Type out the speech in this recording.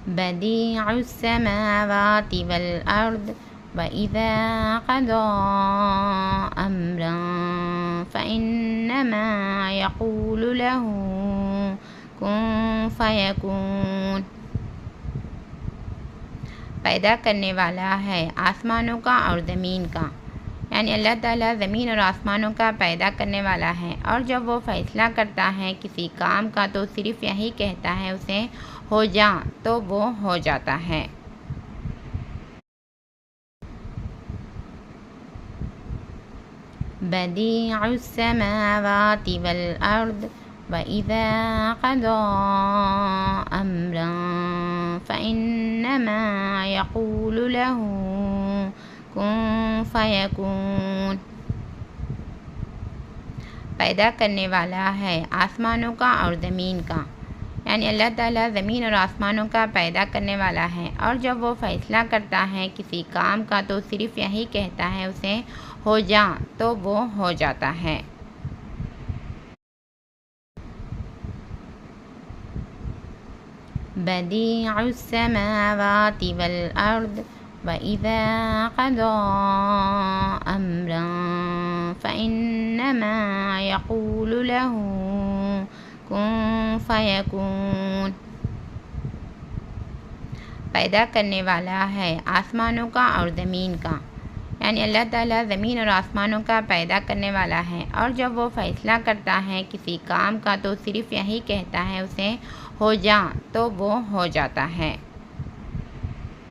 بديع السماوات والأرض وإذا قضى أمرا فإنما يقول له كن فيكون۔ پیدا کرنے والا ہے آسمانوں کا اور زمین کا، یعنی اللہ تعالیٰ زمین اور آسمانوں کا پیدا کرنے والا ہے، اور جب وہ فیصلہ کرتا ہے کسی کام کا تو صرف یہی کہتا ہے اسے ہو جا، تو وہ ہو جاتا ہے۔ بديع السماوات والأرض وإذا قضى أمرا فإنما يقول له كن فيكون۔ پیدا کرنے والا ہے آسمانوں کا اور زمین کا، یعنی اللہ تعالیٰ زمین اور آسمانوں کا پیدا کرنے والا ہے، اور جب وہ فیصلہ کرتا ہے کسی کام کا تو صرف یہی کہتا ہے اسے ہو جا، تو وہ ہو جاتا ہے۔ بديع السماوات والأرض وإذا قضى أمرا فإنما يقول له كن فيكون۔ پیدا کرنے والا ہے آسمانوں کا اور زمین کا، یعنی اللہ تعالیٰ زمین اور آسمانوں کا پیدا کرنے والا ہے، اور جب وہ فیصلہ کرتا ہے کسی کام کا تو صرف یہی کہتا ہے اسے ہو جا، تو وہ ہو جاتا ہے۔